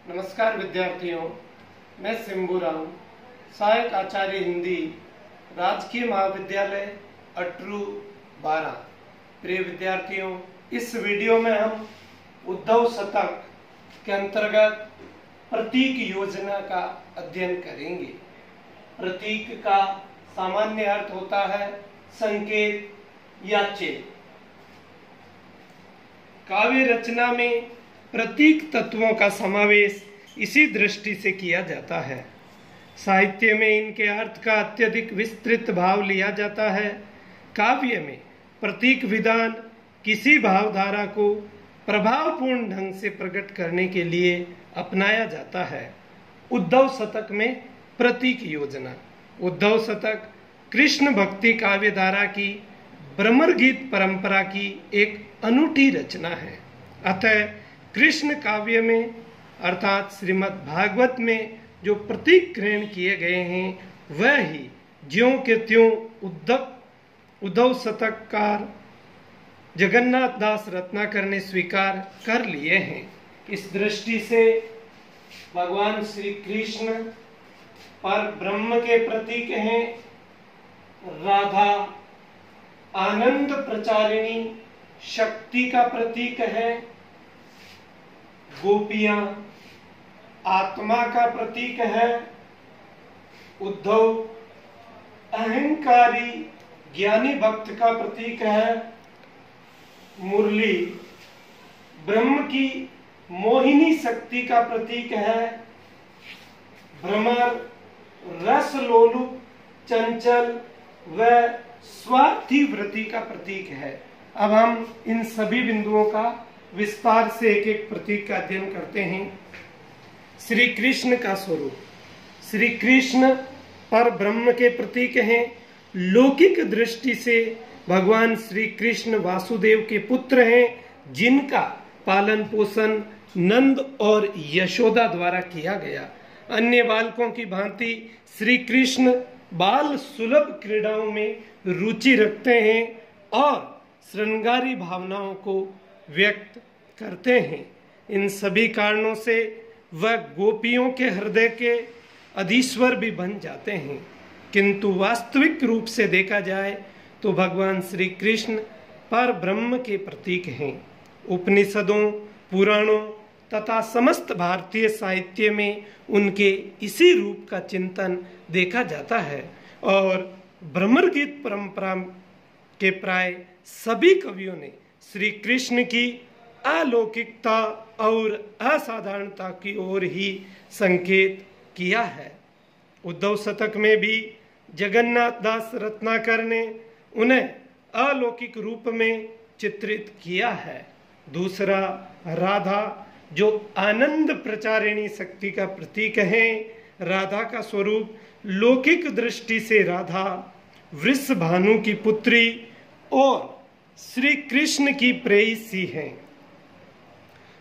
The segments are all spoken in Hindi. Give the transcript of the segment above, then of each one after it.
नमस्कार विद्यार्थियों, मैं सिंबूराम, सहायक आचार्य हिंदी, राजकीय महाविद्यालय अटरू 12। प्रिय विद्यार्थियों, इस वीडियो में हम उद्धव शतक के अंतर्गत प्रतीक योजना का अध्ययन करेंगे। प्रतीक का सामान्य अर्थ होता है संकेत या चिन्ह। काव्य रचना में प्रतीक तत्वों का समावेश इसी दृष्टि से किया जाता है। साहित्य में इनके अर्थ का अत्यधिक विस्तृत भाव लिया जाता है। काव्य में प्रतीक विधान किसी भावधारा को प्रभावपूर्ण ढंग से प्रकट करने के लिए अपनाया जाता है। उद्धव शतक में प्रतीक योजना। उद्धव शतक कृष्ण भक्ति काव्य धारा की भ्रमर गीत परंपरा की एक अनूठी रचना है। अतः कृष्ण काव्य में अर्थात श्रीमद् भागवत में जो प्रतीक ग्रहण किए गए हैं वह ही ज्यों के त्यों उद्धव शतककार जगन्नाथ दास रत्नाकर ने स्वीकार कर लिए हैं। इस दृष्टि से भगवान श्री कृष्ण पर ब्रह्म के प्रतीक हैं। राधा आनंद प्रचारिणी शक्ति का प्रतीक है। गोपियां आत्मा का प्रतीक है। उद्धव अहंकारी ज्ञानी भक्त का प्रतीक है। मुरली ब्रह्म की मोहिनी शक्ति का प्रतीक है। भ्रमर रस लोलुप चंचल व स्वार्थी वृत्ति का प्रतीक है। अब हम इन सभी बिंदुओं का विस्तार से एक एक प्रतीक का अध्ययन करते हैं। श्री कृष्ण का स्वरूप। श्री कृष्ण पर ब्रह्म के प्रतीक हैं। लौकिक दृष्टि से भगवान श्री कृष्ण वासुदेव के पुत्र हैं, जिनका पालन पोषण नंद और यशोदा द्वारा किया गया। अन्य बालकों की भांति श्री कृष्ण बाल सुलभ क्रीड़ाओं में रुचि रखते हैं और श्रृंगारी भावनाओं को व्यक्त करते हैं। इन सभी कारणों से वह गोपियों के हृदय के अधीश्वर भी बन जाते हैं। किंतु वास्तविक रूप से देखा जाए तो भगवान श्री कृष्ण पर ब्रह्म के प्रतीक हैं। उपनिषदों, पुराणों तथा समस्त भारतीय साहित्य में उनके इसी रूप का चिंतन देखा जाता है और भ्रमर गीत परंपरा के प्राय सभी कवियों ने श्री कृष्ण की अलौकिकता और असाधारणता की ओर ही संकेत किया है। उद्धव शतक में भी जगन्नाथ दास रत्नाकर ने उन्हें अलौकिक रूप में चित्रित किया है। दूसरा, राधा जो आनंद प्रचारिणी शक्ति का प्रतीक है। राधा का स्वरूप लौकिक दृष्टि से राधा वृषभानु की पुत्री और श्री कृष्ण की प्रेयसी हैं,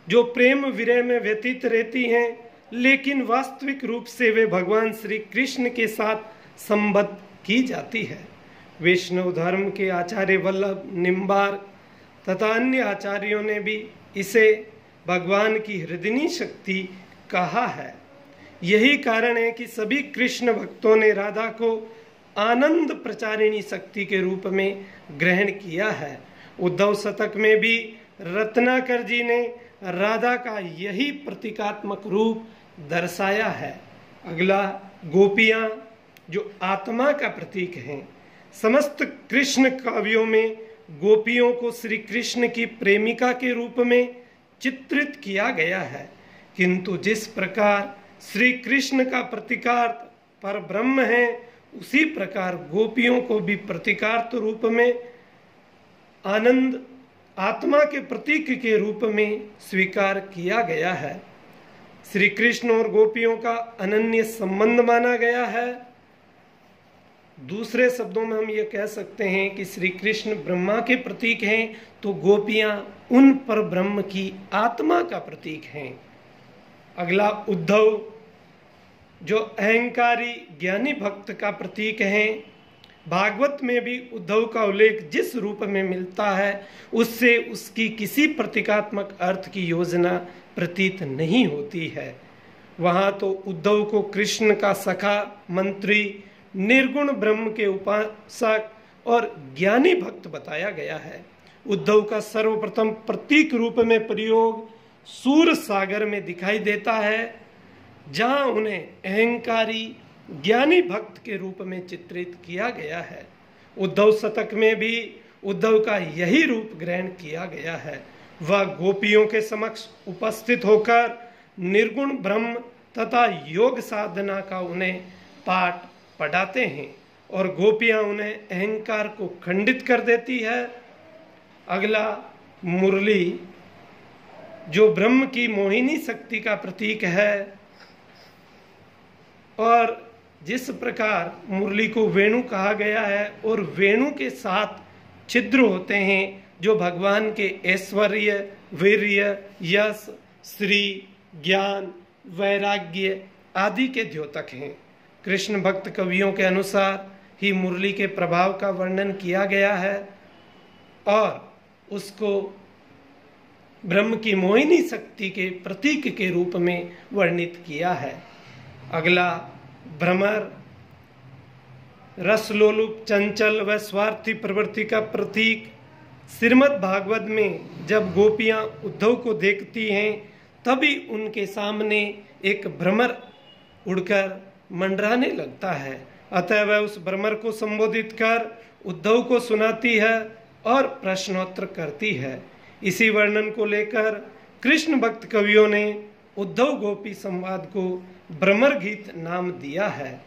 जो प्रेम विरह में व्यतीत रहती हैं, लेकिन वास्तविक रूप से वे भगवान श्री कृष्ण के साथ संबद्ध की जाती है। वैष्णव धर्म के आचार्य वल्लभ निम्बार्क तथा अन्य आचार्यों ने भी इसे भगवान की हृदयनी शक्ति कहा है। यही कारण है कि सभी कृष्ण भक्तों ने राधा को आनंद प्रचारिणी शक्ति के रूप में ग्रहण किया है। उद्धव शतक में भी रत्नाकर जी ने राधा का यही प्रतीकात्मक रूप दर्शाया है। अगला, गोपियां जो आत्मा का प्रतीक हैं। समस्त कृष्ण काव्यों में गोपियों को श्री कृष्ण की प्रेमिका के रूप में चित्रित किया गया है, किंतु जिस प्रकार श्री कृष्ण का प्रतीकार्थ पर ब्रह्म है, उसी प्रकार गोपियों को भी प्रतीकार्थ रूप में आनंद आत्मा के प्रतीक के रूप में स्वीकार किया गया है। श्री कृष्ण और गोपियों का अनन्य संबंध माना गया है। दूसरे शब्दों में हम ये कह सकते हैं कि श्री कृष्ण ब्रह्मा के प्रतीक हैं, तो गोपियां उन पर ब्रह्म की आत्मा का प्रतीक हैं। अगला, उद्धव जो अहंकारी ज्ञानी भक्त का प्रतीक हैं। भागवत में भी उद्धव का उल्लेख जिस रूप में मिलता है उससे उसकी किसी प्रतीकात्मक अर्थ की योजना प्रतीत नहीं होती है। वहां तो उद्धव को कृष्ण का सखा, मंत्री, निर्गुण ब्रह्म के उपासक और ज्ञानी भक्त बताया गया है। उद्धव का सर्वप्रथम प्रतीक रूप में प्रयोग सूर सागर में दिखाई देता है, जहां उन्हें अहंकारी ज्ञानी भक्त के रूप में चित्रित किया गया है। उद्धव शतक में भी उद्धव का यही रूप ग्रहण किया गया है। वह गोपियों के समक्ष उपस्थित होकर निर्गुण ब्रह्म तथा योग साधना का उन्हें पाठ पढ़ाते हैं और गोपियां उन्हें अहंकार को खंडित कर देती है। अगला मुरली, जो ब्रह्म की मोहिनी शक्ति का प्रतीक है, और जिस प्रकार मुरली को वेणु कहा गया है और वेणु के 7 छिद्र होते हैं जो भगवान के ऐश्वर्य, वीर्य, यश, श्री, ज्ञान, वैराग्य आदि के द्योतक हैं। कृष्ण भक्त कवियों के अनुसार ही मुरली के प्रभाव का वर्णन किया गया है और उसको ब्रह्म की मोहिनी शक्ति के प्रतीक के रूप में वर्णित किया है। अगला भ्रमर, रसलोलुप, चंचल व स्वार्थी प्रवृत्ति का प्रतीक। श्रीमद् भागवत में जब गोपियां उद्धव को देखती हैं तभी उनके सामने एक भ्रमर उड़कर मंडराने लगता है, अतः वह उस भ्रमर को संबोधित कर उद्धव को सुनाती है और प्रश्नोत्तर करती है। इसी वर्णन को लेकर कृष्ण भक्त कवियों ने उद्धव गोपी संवाद को भ्रमर गीत नाम दिया है।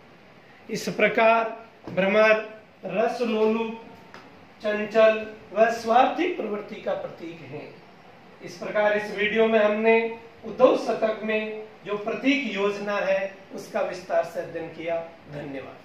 इस प्रकार भ्रमर रसलोलुप, चंचल व स्वार्थी प्रवृत्ति का प्रतीक है। इस प्रकार इस वीडियो में हमने उद्धव शतक में जो प्रतीक योजना है उसका विस्तार से अध्ययन किया। धन्यवाद।